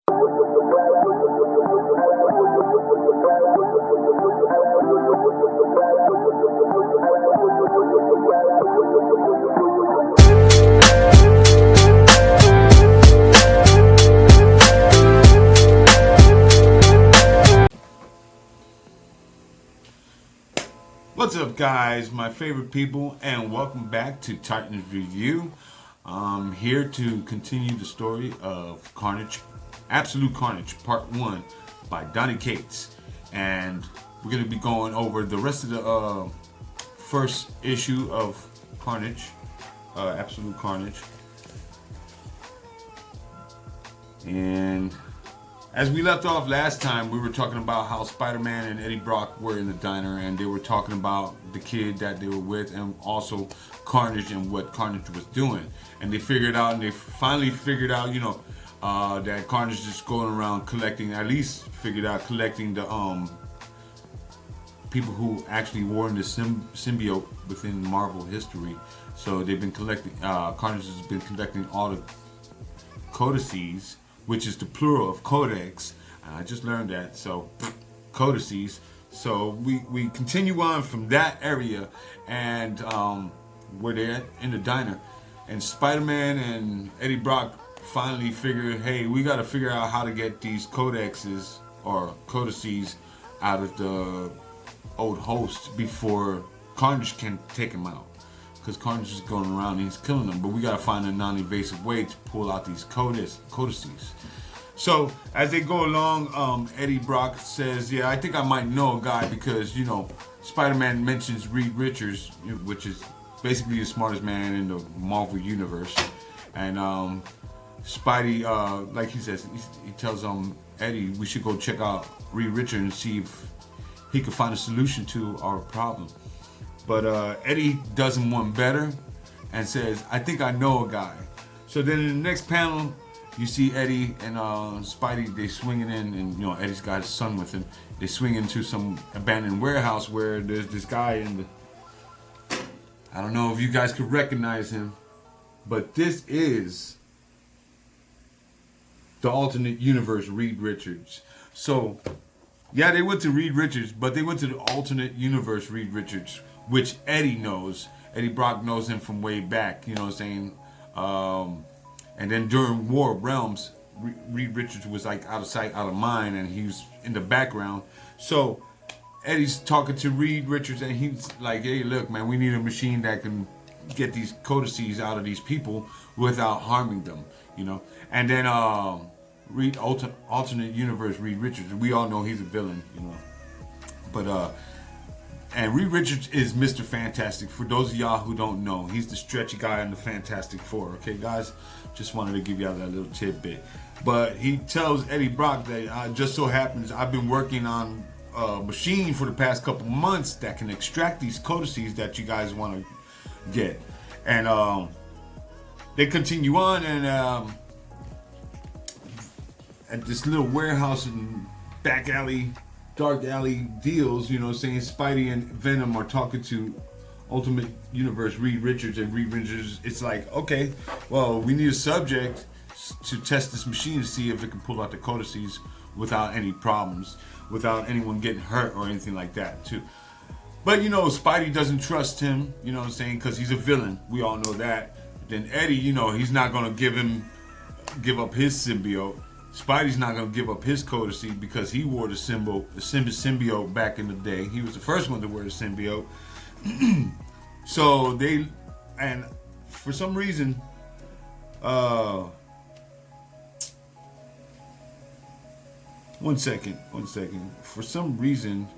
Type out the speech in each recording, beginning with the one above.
What's up, guys, my favorite people, and welcome back to Titans Review. I'm here to continue the story of Carnage, Absolute Carnage, Part 1 by Donny Cates. And we're going to be going over the rest of the first issue of Carnage, Absolute Carnage. And as we left off last time, we were talking about how Spider-Man and Eddie Brock were in the diner, and they were talking about the kid that they were with, and also Carnage and what Carnage was doing. And they finally figured out, that Carnage is going around collecting the people who actually wore in the symbiote within Marvel history. So they've been collecting. Carnage has been collecting all the codices, which is the plural of codex. I just learned that, so codices. So we continue on from that area, and we're there in the diner, and Spider-Man and Eddie Brock finally figured, hey, we got to figure out how to get these codexes or codices out of the old host before Carnage can take him out. Because Carnage is going around and he's killing them, but we gotta find a non-invasive way to pull out these codices. So as they go along, Eddie Brock says, "Yeah, I think I might know a guy because Spider-Man mentions Reed Richards, which is basically the smartest man in the Marvel universe." And Spidey, like he says, he tells Eddie, we should go check out Reed Richards and see if he can find a solution to our problem. But Eddie does him one better and says, I think I know a guy. So then in the next panel, you see Eddie and Spidey, they swinging in, and Eddie's got his son with him. They swing into some abandoned warehouse where there's this guy in the... I don't know if you guys could recognize him, but this is the alternate universe Reed Richards. So, yeah, they went to Reed Richards, but they went to the alternate universe Reed Richards, which Eddie knows. Eddie Brock knows him from way back, you know what I'm saying? And then during War of Realms, Reed Richards was like out of sight, out of mind, and he was in the background. So Eddie's talking to Reed Richards, and he's like, hey, look, man, we need a machine that can get these codices out of these people without harming them, And then alternate universe Reed Richards, we all know he's a villain, But and Reed Richards is Mr. Fantastic. For those of y'all who don't know, he's the stretchy guy in the Fantastic Four. Okay, guys? Just wanted to give y'all that little tidbit. But he tells Eddie Brock that just so happens I've been working on a machine for the past couple months that can extract these codices that you guys want to get. And they continue on, and at this little warehouse and back alley, dark alley deals, saying Spidey and Venom are talking to Ultimate Universe Reed Richards, and Reed Richards, it's like, okay, well, we need a subject to test this machine to see if it can pull out the codices without any problems, without anyone getting hurt or anything like that, too. But, Spidey doesn't trust him, because he's a villain. We all know that. Then Eddie, he's not going to give up his symbiote. Spidey's not going to give up his codice because he wore the symbiote back in the day. He was the first one to wear the symbiote. So and for some reason, one second. For some reason,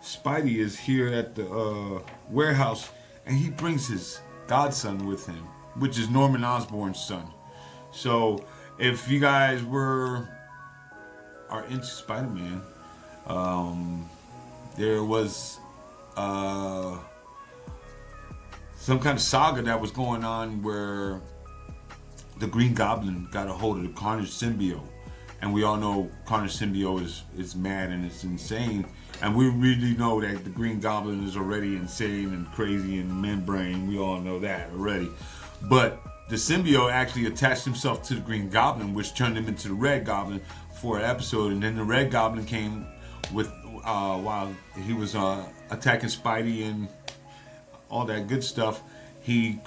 Spidey is here at the warehouse, and he brings his godson with him, which is Norman Osborn's son. So if you guys are into Spider-Man, there was some kind of saga that was going on where the Green Goblin got a hold of the Carnage symbiote. And we all know Carnage symbiote is mad and it's insane. And we really know that the Green Goblin is already insane and crazy and membrane. We all know that already. But the symbiote actually attached himself to the Green Goblin, which turned him into the Red Goblin for an episode. And then the Red Goblin came with while he was attacking Spidey and all that good stuff. He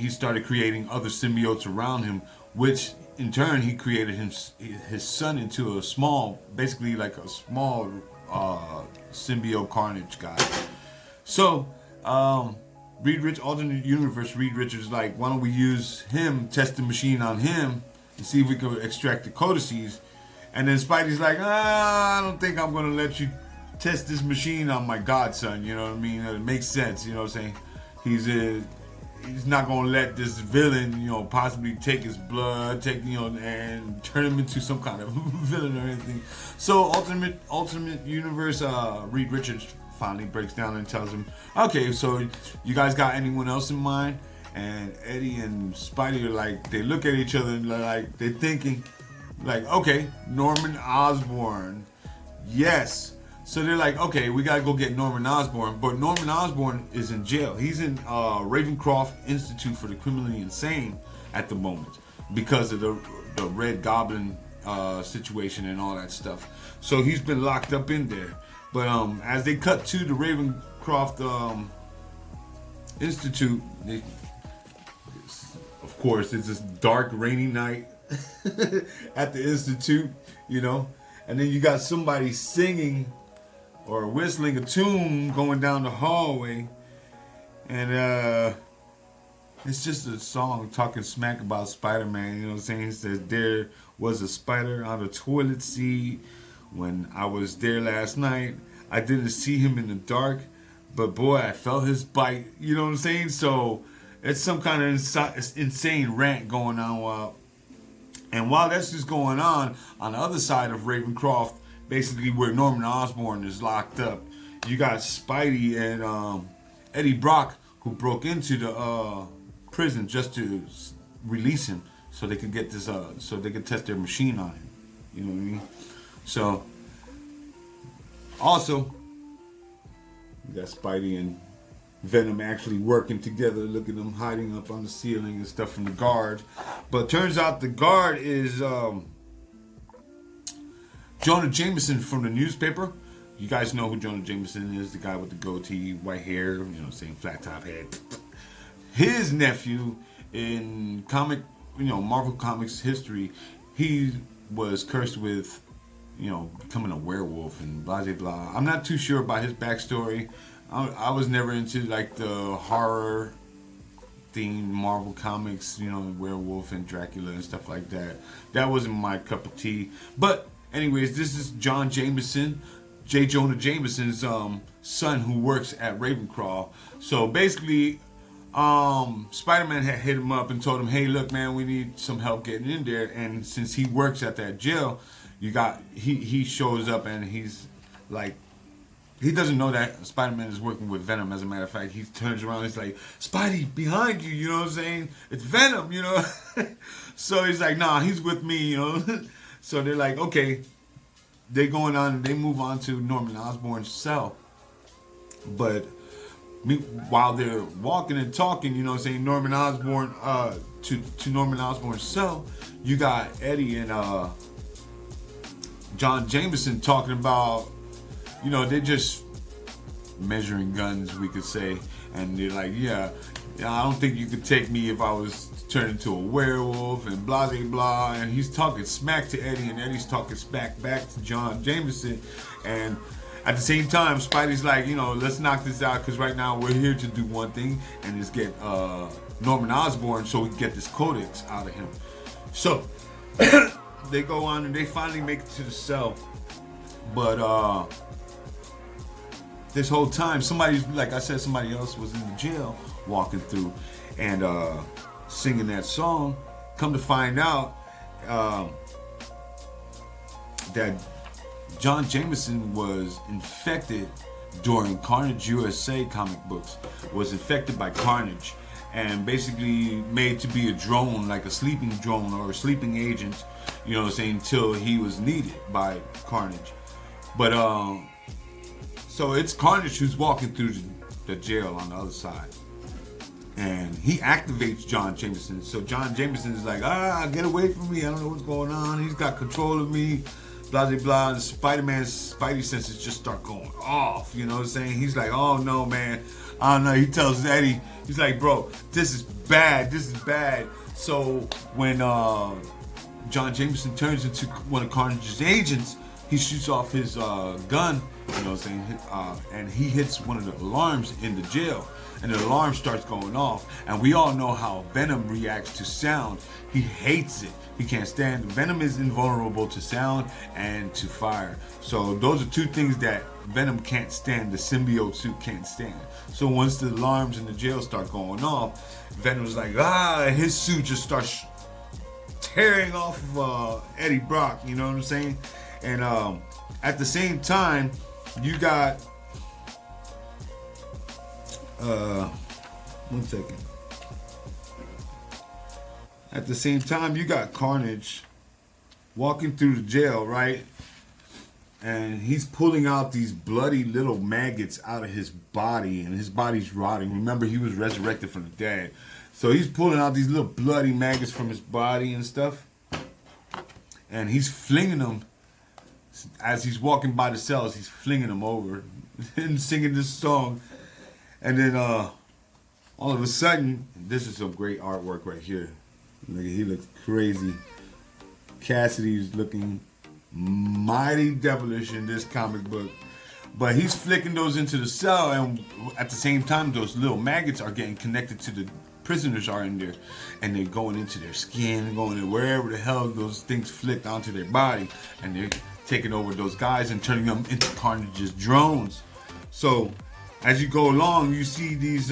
started creating other symbiotes around him, which in turn he created his son into a small, basically like a small symbiote Carnage guy. So alternate universe Reed Richards like, why don't we use him, test the machine on him, and see if we can extract the codices. And then Spidey's like, I don't think I'm gonna let you test this machine on my godson. You know what I mean? It makes sense. You know what I'm saying? He's not gonna let this villain, possibly take his blood, and turn him into some kind of villain or anything. So alternate universe, Reed Richards finally breaks down and tells him, okay, so you guys got anyone else in mind? And Eddie and Spidey are like, they look at each other and like, they're thinking, like, okay, Norman Osborn, yes. So they're like, okay, we gotta go get Norman Osborn, but Norman Osborn is in jail. He's in Ravencroft Institute for the Criminally Insane at the moment because of the Red Goblin situation and all that stuff. So he's been locked up in there. But as they cut to the Ravencroft Institute, of course, it's this dark, rainy night at the Institute, and then you got somebody singing or whistling a tune going down the hallway, and it's just a song talking smack about Spider-Man. You know what I'm saying? It says, there was a spider on the toilet seat when I was there last night. I didn't see him in the dark, but boy, I felt his bite. You know what I'm saying? So it's some kind of insane rant going on. And while that's just going on the other side of Ravencroft, basically where Norman Osborn is locked up, you got Spidey and Eddie Brock, who broke into the prison just to release him, so they could get this, so they could test their machine on him. You know what I mean? So also, you got Spidey and Venom actually working together. Look at them hiding up on the ceiling and stuff from the guard. But turns out the guard is Jonah Jameson from the newspaper. You guys know who Jonah Jameson is, the guy with the goatee, white hair, flat top head. His nephew in Marvel Comics history, he was cursed with, becoming a werewolf and blah, blah, blah. I'm not too sure about his backstory. I was never into like the horror themed Marvel Comics, werewolf and Dracula and stuff like that. That wasn't my cup of tea. But anyways, this is John Jameson, J. Jonah Jameson's son, who works at Ravencroft. So basically, Spider-Man had hit him up and told him, hey, look, man, we need some help getting in there. And since he works at that jail, he shows up and he's like, he doesn't know that Spider-Man is working with Venom. As a matter of fact, he turns around and he's like, Spidey, behind you, you know what I'm saying? It's Venom, So he's like, nah, he's with me, So they're like, okay. They move on to Norman Osborn's cell. But while they're walking and talking, Norman Osborn, to Norman Osborn's cell, you got Eddie and John Jameson talking about, they're just measuring guns, we could say. And they're like, yeah, I don't think you could take me if I was turned into a werewolf and blah, blah, blah. And he's talking smack to Eddie, and Eddie's talking smack back to John Jameson. And at the same time, Spidey's like, let's knock this out, because right now we're here to do one thing, and just get Norman Osborn so we can get this codex out of him. So they go on and they finally make it to the cell. But this whole time, somebody else was in the jail walking through and singing that song. Come to find out that John Jameson was infected during Carnage USA comic books, was infected by Carnage and basically made to be a drone, like a sleeping drone or a sleeping agent, until he was needed by Carnage. But so it's Carnage who's walking through the jail on the other side. and he activates John Jameson. So John Jameson is like, get away from me. I don't know what's going on. He's got control of me. Blah, blah, blah. And Spider-Man's spidey senses just start going off. You know what I'm saying? He's like, oh, no, man. I don't know. He tells Eddie, he's like, bro, this is bad. This is bad. So when John Jameson turns into one of Carnage's agents, he shoots off his gun, you know what I'm saying? And he hits one of the alarms in the jail. And the alarm starts going off. And we all know how Venom reacts to sound. He hates it. He can't stand it. Venom is invulnerable to sound and to fire. So those are two things that Venom can't stand, the symbiote suit can't stand. So once the alarms in the jail start going off, Venom's like, his suit just starts tearing off of Eddie Brock, you know what I'm saying? And at the same time, you got, one second. At the same time, you got Carnage walking through the jail, right? And he's pulling out these bloody little maggots out of his body, and his body's rotting. Remember, he was resurrected from the dead. So he's pulling out these little bloody maggots from his body and stuff. And he's flinging them as he's walking by the cells. He's flinging them over and singing this song. And then all of a sudden, this is some great artwork right here. Look, he looks crazy. Cassidy's looking mighty devilish in this comic book. But he's flicking those into the cell, and at the same time, those little maggots are getting connected to the prisoners are in there. And they're going into their skin, going in wherever the hell those things flicked onto their body. And they're taking over those guys and turning them into Carnage's drones. So as you go along, you see these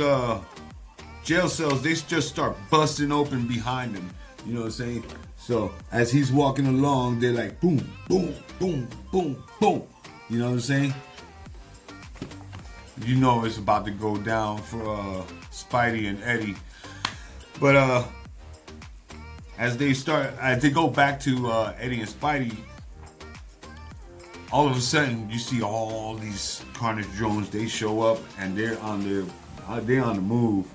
jail cells, they just start busting open behind him. You know what I'm saying? So as he's walking along, they're like boom, boom, boom, boom, boom. You know what I'm saying? You know it's about to go down for Spidey and Eddie. But as they go back to Eddie and Spidey, all of a sudden you see all these Carnage drones. They show up and they're on the move.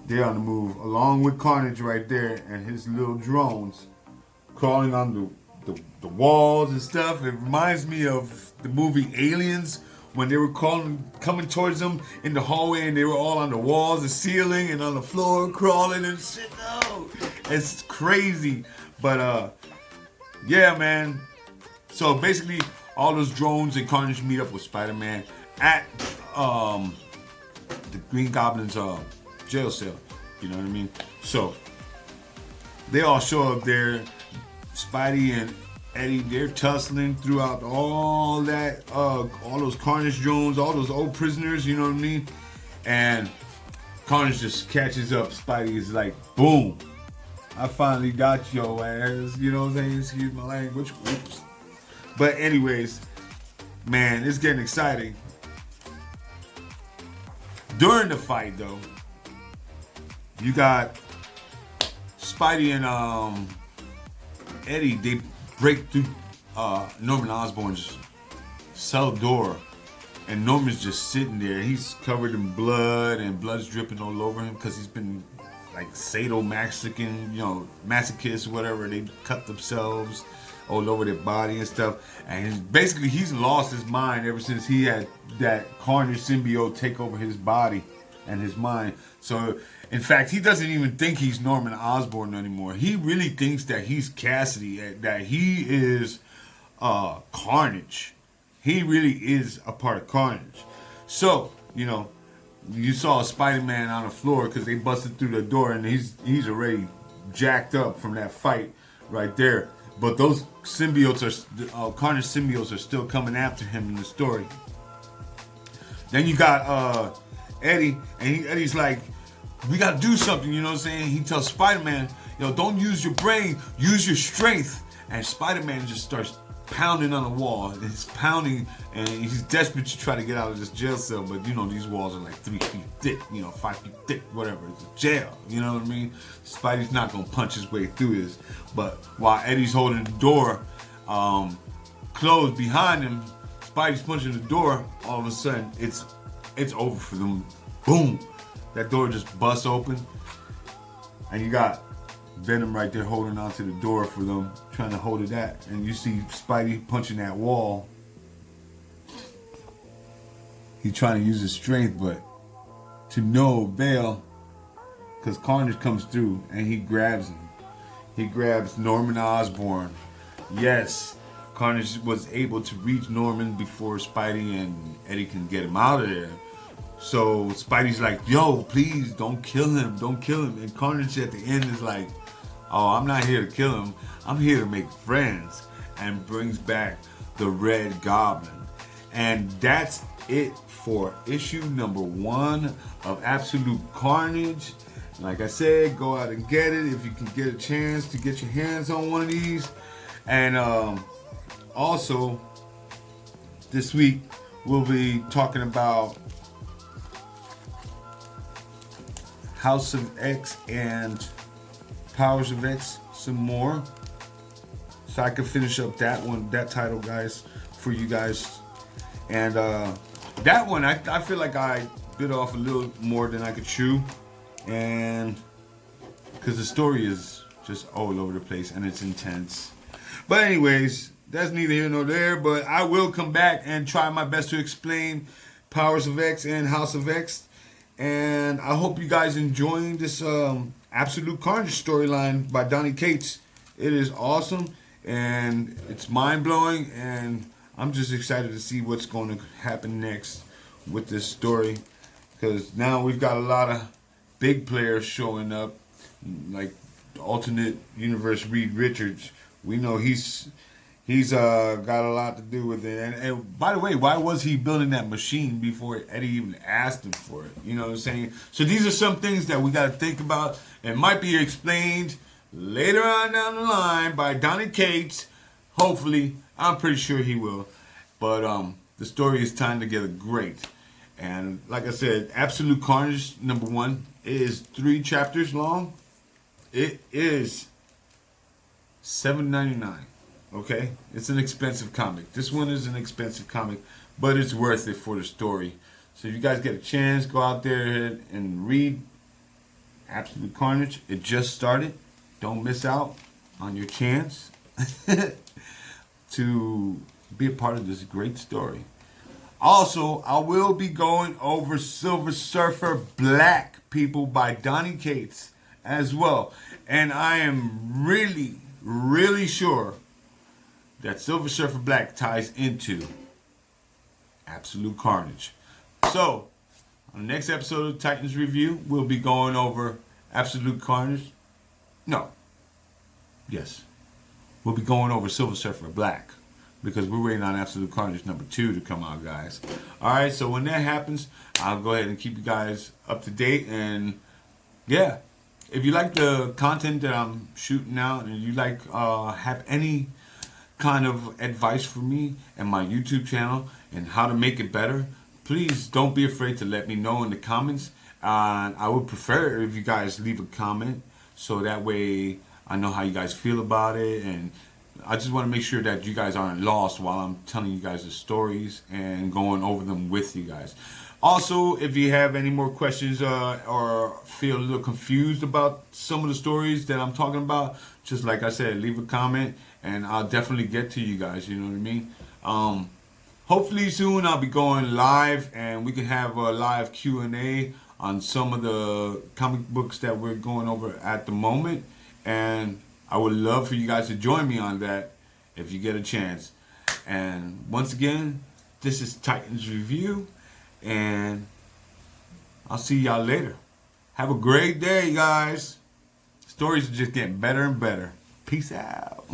They're on the move along with Carnage right there and his little drones crawling on the walls and stuff. It reminds me of the movie Aliens when they were coming towards them in the hallway and they were all on the walls, the ceiling, and on the floor crawling and shit. No, it's crazy. But yeah, man. So basically, all those drones and Carnage meet up with Spider-Man at the Green Goblin's jail cell. You know what I mean? So they all show up there. Spidey and Eddie, they're tussling throughout all that, all those Carnage drones, all those old prisoners, you know what I mean? And Carnage just catches up. Spidey is like, boom, I finally got your ass, you know what I'm saying? Excuse my language. Oops. But anyways, man, it's getting exciting. During the fight, though, you got Spidey and Eddie, they break through Norman Osborn's cell door, and Norman's just sitting there. He's covered in blood, and blood's dripping all over him because he's been like sadomasochism, you know, masochists, whatever. They cut themselves all over their body and stuff. And basically, he's lost his mind ever since he had that Carnage symbiote take over his body and his mind. So, in fact, he doesn't even think he's Norman Osborn anymore. He really thinks that he's Cassidy, that he is Carnage. He really is a part of Carnage. So, you know, you saw Spider-Man on the floor because they busted through the door, and he's already jacked up from that fight right there. But those symbiotes are Carnage symbiotes are still coming after him in the story. Then you got Eddie, and Eddie's like, we gotta do something, you know what I'm saying? He tells Spider-Man, don't use your brain, use your strength. And Spider-Man just starts pounding on the wall. And he's pounding, and he's desperate to try to get out of this jail cell. But these walls are like 3 feet thick, 5 feet thick, whatever. It's a jail, you know what I mean? Spidey's not gonna punch his way through this. But while Eddie's holding the door closed behind him, Spidey's punching the door. All of a sudden, it's over for them. Boom! That door just busts open, And you got Venom right there holding onto the door for them, trying to hold it at. And you see Spidey punching that wall. He's trying to use his strength, but to no avail, because Carnage comes through and he grabs him. He grabs Norman Osborn. Yes, Carnage was able to reach Norman before Spidey and Eddie can get him out of there. So Spidey's like, yo, please don't kill him, don't kill him. And Carnage at the end is like, oh, I'm not here to kill him, I'm here to make friends. And brings back the Red Goblin. And that's it for issue number 1 of Absolute Carnage. Like I said, go out and get it if you can get a chance to get your hands on one of these. And also, this week we'll be talking about House of X and Powers of X some more. So I can finish up that one, that title, guys, for you guys. And that one, I feel like I bit off a little more than I could chew. And because the story is just all over the place and it's intense. But anyways, that's neither here nor there. But I will come back and try my best to explain Powers of X and House of X. And I hope you guys enjoying this Absolute Carnage storyline by Donny Cates. It is awesome and it's mind-blowing, and I'm just excited to see what's going to happen next with this story, because now we've got a lot of big players showing up, like the alternate universe Reed Richards. We know he's got a lot to do with it. And by the way, why was he building that machine before Eddie even asked him for it? You know what I'm saying? So these are some things that we got to think about. It might be explained later on down the line by Donny Cates. Hopefully, I'm pretty sure he will. But the story is tying together great. And like I said, Absolute Carnage #1 is 3 chapters long. It is $7.99. Okay, it's an expensive comic. This one is an expensive comic, but it's worth it for the story. So if you guys get a chance, go out there and read Absolute Carnage. It just started. Don't miss out on your chance to be a part of this great story. Also, I will be going over Silver Surfer Black, people, by Donny Cates as well. And I am really, really sure that Silver Surfer Black ties into Absolute Carnage. So, on the next episode of Titans Review, we'll be going over Absolute Carnage. No. Yes. We'll be going over Silver Surfer Black, because we're waiting on Absolute Carnage #2 to come out, guys. Alright, so when that happens, I'll go ahead and keep you guys up to date. And yeah, if you like the content that I'm shooting out, and you like have any kind of advice for me and my YouTube channel and how to make it better, please don't be afraid to let me know in the comments. I would prefer if you guys leave a comment, so that way I know how you guys feel about it, and I just want to make sure that you guys aren't lost while I'm telling you guys the stories and going over them with you guys. Also, if you have any more questions or feel a little confused about some of the stories that I'm talking about, just like I said, leave a comment and I'll definitely get to you guys, you know what I mean? Hopefully soon I'll be going live and we can have a live Q&A on some of the comic books that we're going over at the moment. And I would love for you guys to join me on that if you get a chance. And once again, this is Titans Review, and I'll see y'all later. Have a great day, guys. Stories are just getting better and better. Peace out.